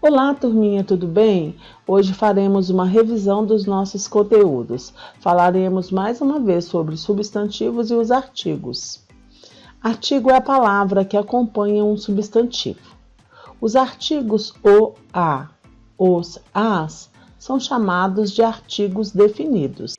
Olá, turminha, tudo bem? Hoje faremos uma revisão dos nossos conteúdos. Falaremos mais uma vez sobre substantivos e os artigos. Artigo é a palavra que acompanha um substantivo. Os artigos o, a, os, as são chamados de artigos definidos.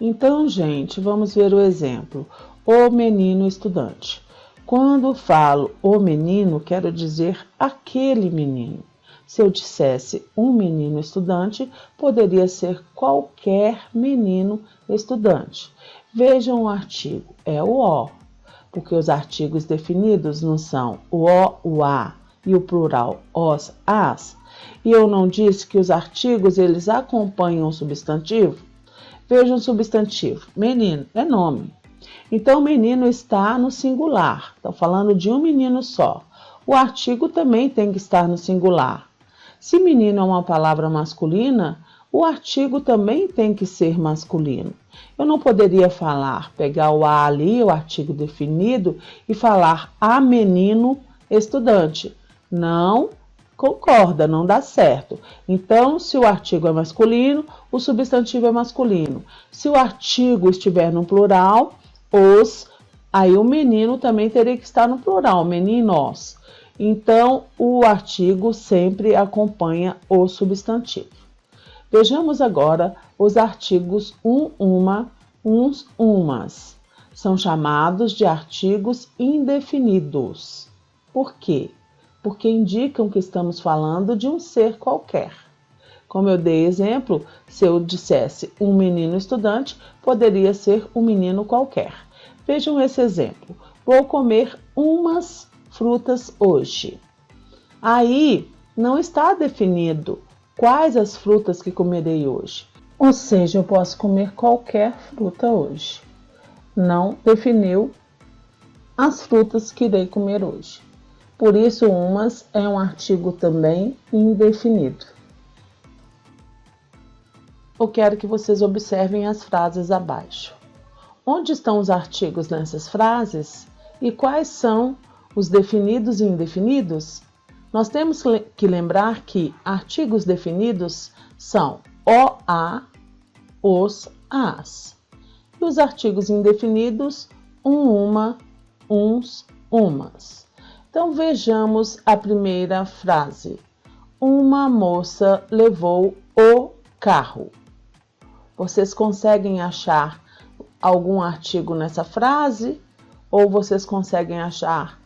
Então, gente, vamos ver o exemplo. O menino estudante. Quando falo o menino, quero dizer aquele menino. Se eu dissesse um menino estudante, poderia ser qualquer menino estudante. Vejam o artigo, é o O, porque os artigos definidos não são o o, a e o plural os, as. E eu não disse que os artigos eles acompanham o substantivo? Vejam o substantivo, menino, é nome. Então, o menino está no singular, estou falando de um menino só. O artigo também tem que estar no singular. Se menino é uma palavra masculina, o artigo também tem que ser masculino. Eu não poderia pegar o a ali, o artigo definido, e falar a menino estudante. Não concorda, não dá certo. Então, se o artigo é masculino, o substantivo é masculino. Se o artigo estiver no plural, aí o menino também teria que estar no plural, meninos. Então, o artigo sempre acompanha o substantivo. Vejamos agora os artigos uma, uns, umas. São chamados de artigos indefinidos. Por quê? Porque indicam que estamos falando de um ser qualquer. Como eu dei exemplo, se eu dissesse um menino estudante, poderia ser um menino qualquer. Vejam esse exemplo. Vou comer umas frutas hoje. Aí não está definido quais as frutas que comerei hoje. Ou seja, eu posso comer qualquer fruta hoje. Não definiu as frutas que irei comer hoje. Por isso, umas é um artigo também indefinido. Eu quero que vocês observem as frases abaixo. Onde estão os artigos nessas frases e quais são os definidos e indefinidos? Nós temos que lembrar que artigos definidos são o, a, os, as. E os artigos indefinidos, uma, uns, umas. Então vejamos a primeira frase. Uma moça levou o carro. Vocês conseguem achar algum artigo nessa frase? Ou vocês conseguem achar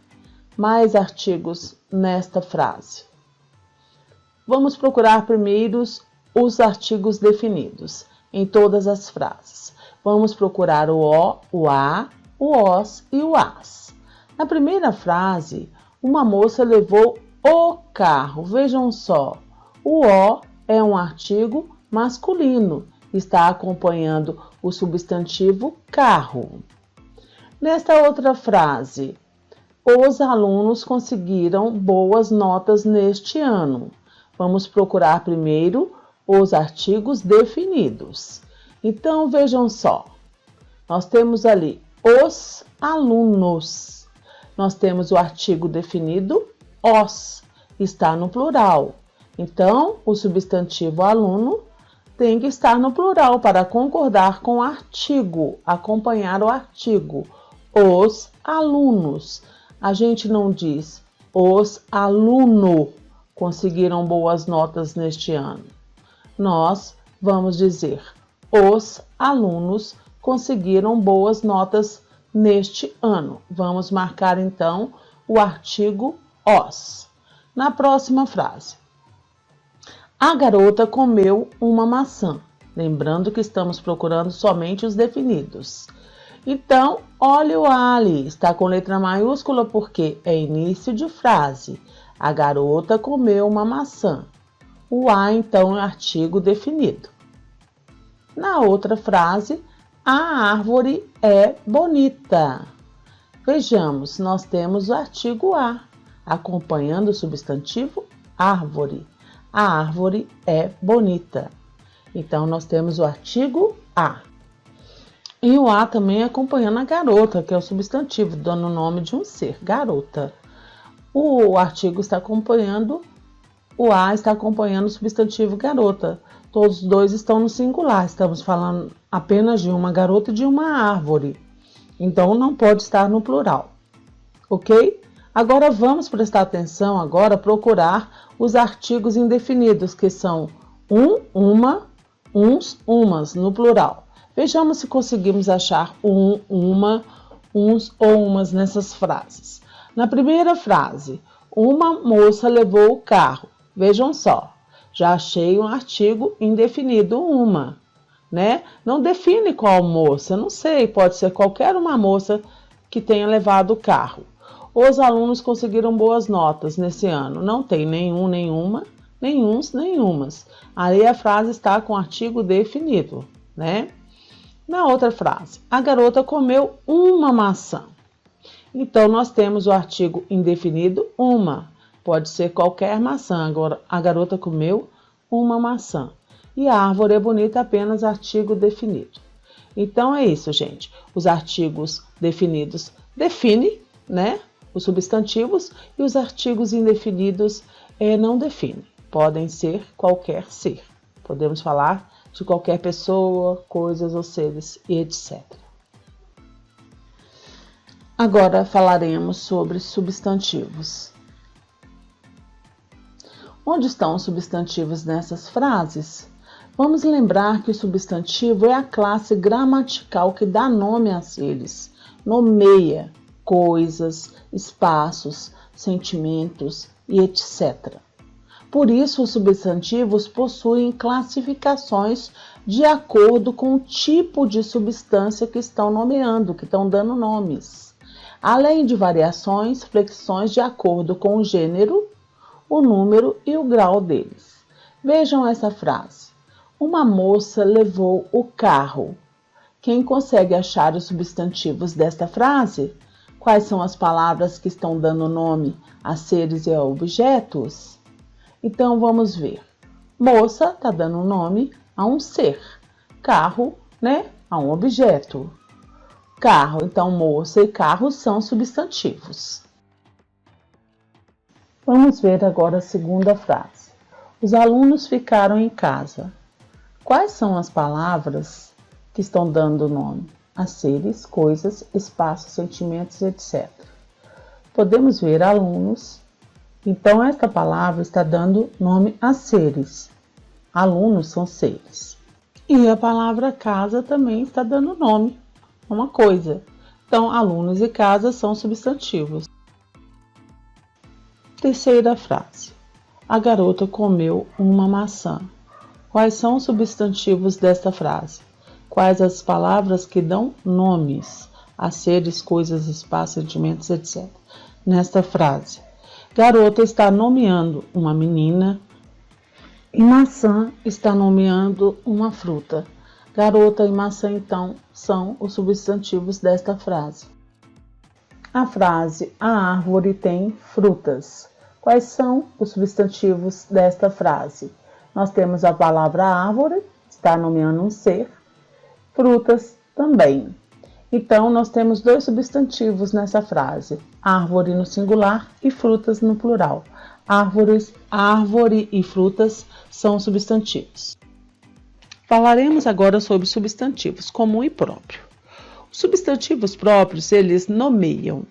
mais artigos nesta frase? Vamos procurar primeiro os artigos definidos em todas as frases. Vamos procurar o a, o os e o as. Na primeira frase, uma moça levou o carro. Vejam só, o o é um artigo masculino, está acompanhando o substantivo carro. Nesta outra frase, os alunos conseguiram boas notas neste ano. Vamos procurar primeiro os artigos definidos. Então, vejam só. Nós temos ali os alunos. Nós temos o artigo definido, os, está no plural. Então, o substantivo aluno tem que estar no plural para concordar com o artigo, acompanhar o artigo. Os alunos. A gente não diz os alunos conseguiram boas notas neste ano. Nós vamos dizer os alunos conseguiram boas notas neste ano. Vamos marcar então o artigo os. Na próxima frase. A garota comeu uma maçã. Lembrando que estamos procurando somente os definidos. Então, olha o A ali, está com letra maiúscula porque é início de frase. A garota comeu uma maçã. O A, então, é artigo definido. Na outra frase, a árvore é bonita. Vejamos, nós temos o artigo A, acompanhando o substantivo árvore. A árvore é bonita. Então, nós temos o artigo A. E o A também acompanhando a garota, que é o substantivo, dando o nome de um ser, garota. O artigo está acompanhando o A está acompanhando o substantivo garota. Todos os dois estão no singular. Estamos falando apenas de uma garota e de uma árvore. Então, não pode estar no plural. Ok? Agora, vamos prestar atenção agora, procurar os artigos indefinidos, que são uma, uns, umas, no plural. Vejamos se conseguimos achar uma, uns ou umas nessas frases. Na primeira frase, uma moça levou o carro. Vejam só, já achei um artigo indefinido, uma, né? Não define qual moça, não sei, pode ser qualquer uma moça que tenha levado o carro. Os alunos conseguiram boas notas nesse ano. Não tem nenhum, nenhuma, nenhuns, nenhumas. Aí a frase está com artigo definido, né? Na outra frase, a garota comeu uma maçã. Então, nós temos o artigo indefinido, uma. Pode ser qualquer maçã. Agora, a garota comeu uma maçã. E a árvore é bonita, apenas artigo definido. Então, é isso, gente. Os artigos definidos definem, né? Os substantivos, e os artigos indefinidos não definem. Podem ser qualquer ser. Podemos falar de qualquer pessoa, coisas ou seres e etc. Agora falaremos sobre substantivos. Onde estão os substantivos nessas frases? Vamos lembrar que o substantivo é a classe gramatical que dá nome a seres, nomeia coisas, espaços, sentimentos e etc. Por isso, os substantivos possuem classificações de acordo com o tipo de substância que estão nomeando, que estão dando nomes, além de variações, flexões de acordo com o gênero, o número e o grau deles. Vejam essa frase. Uma moça levou o carro. Quem consegue achar os substantivos desta frase? Quais são as palavras que estão dando nome a seres e a objetos? Então, vamos ver. Moça está dando nome a um ser. Carro, né? A um objeto. Carro, então, moça e carro são substantivos. Vamos ver agora a segunda frase. Os alunos ficaram em casa. Quais são as palavras que estão dando nome a seres, coisas, espaços, sentimentos, etc. Podemos ver alunos. Então, esta palavra está dando nome a seres. Alunos são seres. E a palavra casa também está dando nome a uma coisa. Então, alunos e casa são substantivos. Terceira frase. A garota comeu uma maçã. Quais são os substantivos desta frase? Quais as palavras que dão nomes a seres, coisas, espaços, sentimentos, etc. Nesta frase, garota está nomeando uma menina e maçã está nomeando uma fruta. Garota e maçã, então, são os substantivos desta frase. A frase, a árvore tem frutas. Quais são os substantivos desta frase? Nós temos a palavra árvore, está nomeando um ser. Frutas também. Então, nós temos dois substantivos nessa frase. Árvore no singular e frutas no plural. Árvore e frutas são substantivos. Falaremos agora sobre substantivos comum e próprio. Os substantivos próprios, eles nomeiam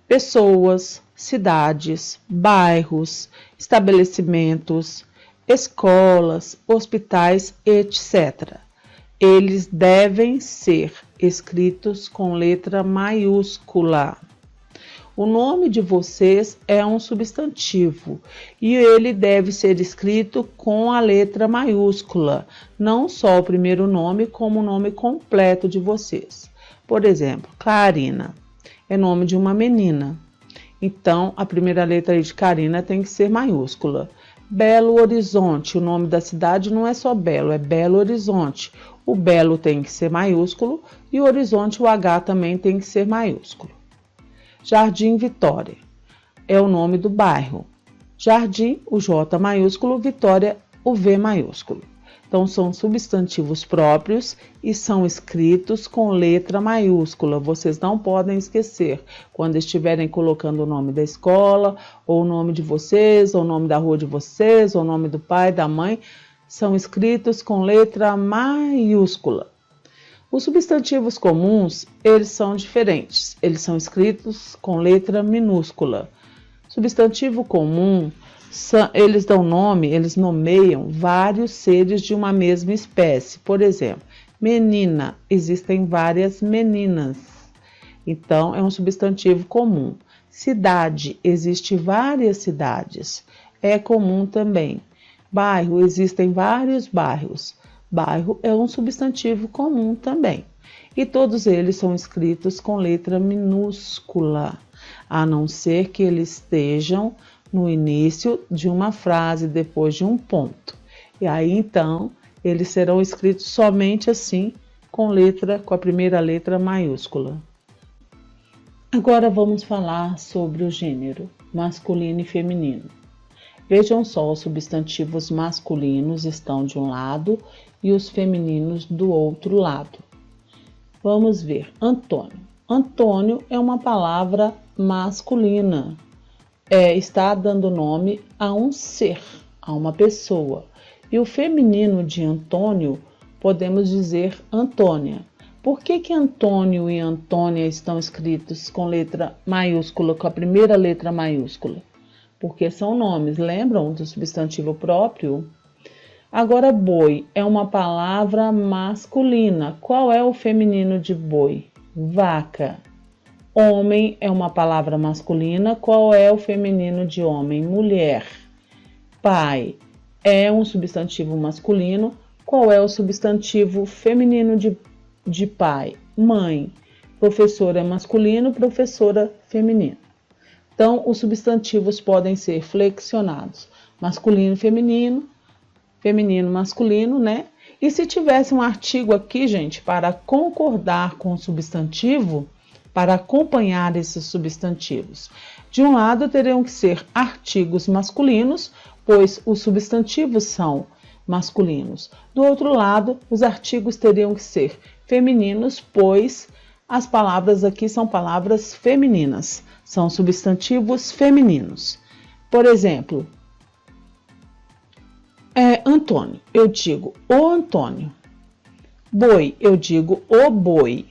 pessoas, cidades, bairros, estabelecimentos, escolas, hospitais, etc. Eles devem ser escritos com letra maiúscula. O nome de vocês é um substantivo e ele deve ser escrito com a letra maiúscula, não só o primeiro nome, como o nome completo de vocês. Por exemplo, Clarina é nome de uma menina, então a primeira letra de Karina tem que ser maiúscula. Belo Horizonte, o nome da cidade não é só Belo, é Belo Horizonte. O Belo tem que ser maiúsculo e o Horizonte, o H também tem que ser maiúsculo. Jardim Vitória é o nome do bairro. Jardim, o J maiúsculo, Vitória, o V maiúsculo. Então, são substantivos próprios e são escritos com letra maiúscula. Vocês não podem esquecer quando estiverem colocando o nome da escola, ou o nome de vocês, ou o nome da rua de vocês, ou o nome do pai, da mãe, são escritos com letra maiúscula. Os substantivos comuns, eles são diferentes. Eles são escritos com letra minúscula. Substantivo comum, eles dão nome, eles nomeiam vários seres de uma mesma espécie. Por exemplo, menina, existem várias meninas. Então, é um substantivo comum. Cidade, existem várias cidades. É comum também. Bairro, existem vários bairros. Bairro é um substantivo comum também. E todos eles são escritos com letra minúscula, a não ser que eles estejam no início de uma frase, depois de um ponto. E aí, então, eles serão escritos somente assim, com a primeira letra maiúscula. Agora vamos falar sobre o gênero, masculino e feminino. Vejam só, os substantivos masculinos estão de um lado e os femininos do outro lado. Vamos ver, Antônio. Antônio é uma palavra masculina. Está dando nome a um ser, a uma pessoa. E o feminino de Antônio, podemos dizer Antônia. Por que Antônio e Antônia estão escritos com letra maiúscula, com a primeira letra maiúscula? Porque são nomes, lembram do substantivo próprio? Agora, boi é uma palavra masculina. Qual é o feminino de boi? Vaca. Homem é uma palavra masculina. Qual é o feminino de homem? Mulher. Pai é um substantivo masculino. Qual é o substantivo feminino de pai? Mãe. Professor é masculino, professora feminino. Então, os substantivos podem ser flexionados. Masculino, feminino, feminino, masculino, né? E se tivesse um artigo aqui, gente, para concordar com o substantivo, para acompanhar esses substantivos. De um lado, teriam que ser artigos masculinos, pois os substantivos são masculinos. Do outro lado, os artigos teriam que ser femininos, pois as palavras aqui são palavras femininas, são substantivos femininos. Por exemplo, Antônio, eu digo o Antônio. Boi, eu digo o boi.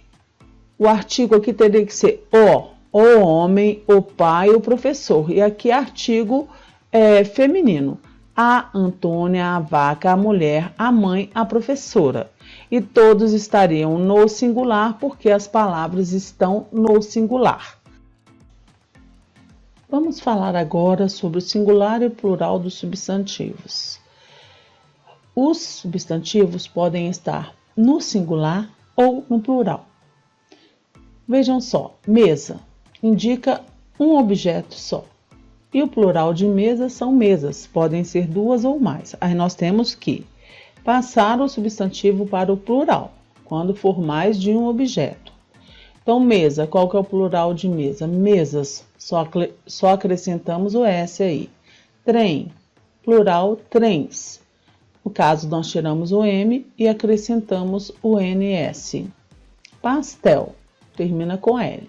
O artigo aqui teria que ser o homem, o pai, o professor. E aqui artigo feminino. A Antônia, a vaca, a mulher, a mãe, a professora. E todos estariam no singular porque as palavras estão no singular. Vamos falar agora sobre o singular e o plural dos substantivos. Os substantivos podem estar no singular ou no plural. Vejam só, mesa indica um objeto só. E o plural de mesa são mesas, podem ser duas ou mais. Aí nós temos que passar o substantivo para o plural, quando for mais de um objeto. Então, mesa, qual que é o plural de mesa? Mesas, só acrescentamos o S aí. Trem, plural, trens. No caso, nós tiramos o M e acrescentamos o NS. Pastel, termina com L.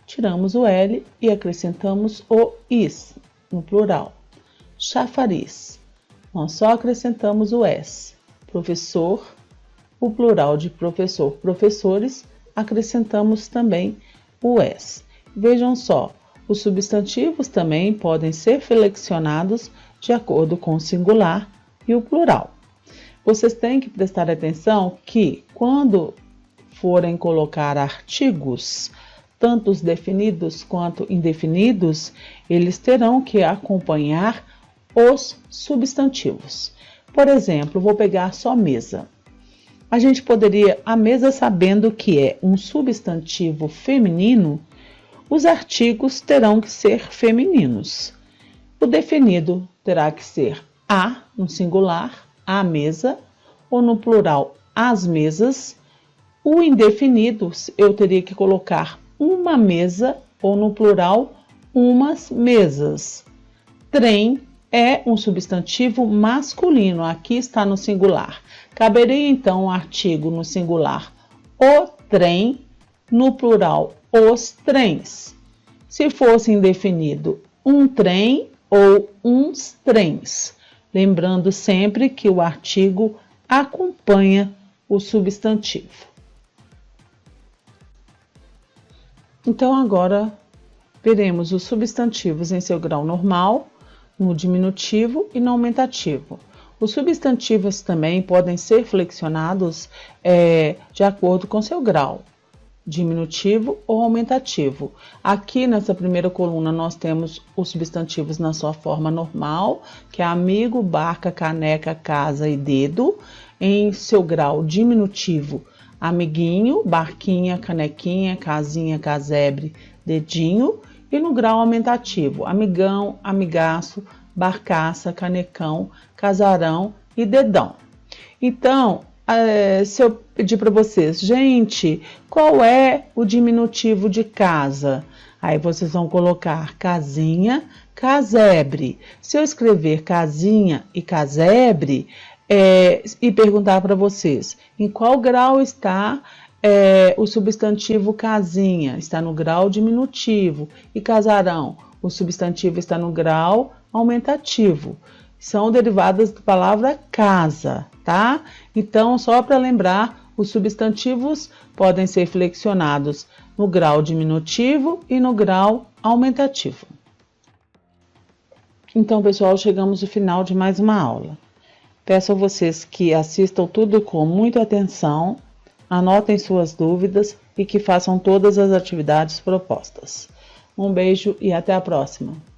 Tiramos o L e acrescentamos o IS, no plural. Chafariz, nós só acrescentamos o S. Professor, o plural de professor, professores, acrescentamos também o S. Vejam só, os substantivos também podem ser flexionados de acordo com o singular e o plural. Vocês têm que prestar atenção que quando forem colocar artigos, tanto os definidos quanto indefinidos, eles terão que acompanhar os substantivos. Por exemplo, vou pegar só mesa. A gente poderia, a mesa sabendo que é um substantivo feminino, os artigos terão que ser femininos. O definido terá que ser a, no singular, a mesa, ou no plural, as mesas. O indefinido, eu teria que colocar uma mesa, ou no plural, umas mesas. Trem é um substantivo masculino, aqui está no singular. Caberia então o artigo no singular o trem, no plural os trens. Se fosse indefinido um trem ou uns trens. Lembrando sempre que o artigo acompanha o substantivo. Então agora veremos os substantivos em seu grau normal, no diminutivo e no aumentativo. Os substantivos também podem ser flexionados de acordo com seu grau, diminutivo ou aumentativo. Aqui nessa primeira coluna nós temos os substantivos na sua forma normal, que é amigo, barca, caneca, casa e dedo. Em seu grau diminutivo, amiguinho, barquinha, canequinha, casinha, casebre, dedinho. E no grau aumentativo, amigão, amigaço, barcaça, canecão, casarão e dedão. Então, se eu pedir para vocês, gente, qual é o diminutivo de casa? Aí vocês vão colocar casinha, casebre. Se eu escrever casinha e casebre e perguntar para vocês, em qual grau está o substantivo casinha? Está no grau diminutivo. E casarão? O substantivo está no grau aumentativo. São derivadas da palavra casa, tá? Então, só para lembrar, os substantivos podem ser flexionados no grau diminutivo e no grau aumentativo. Então, pessoal, chegamos ao final de mais uma aula. Peço a vocês que assistam tudo com muita atenção, anotem suas dúvidas e que façam todas as atividades propostas. Um beijo e até a próxima!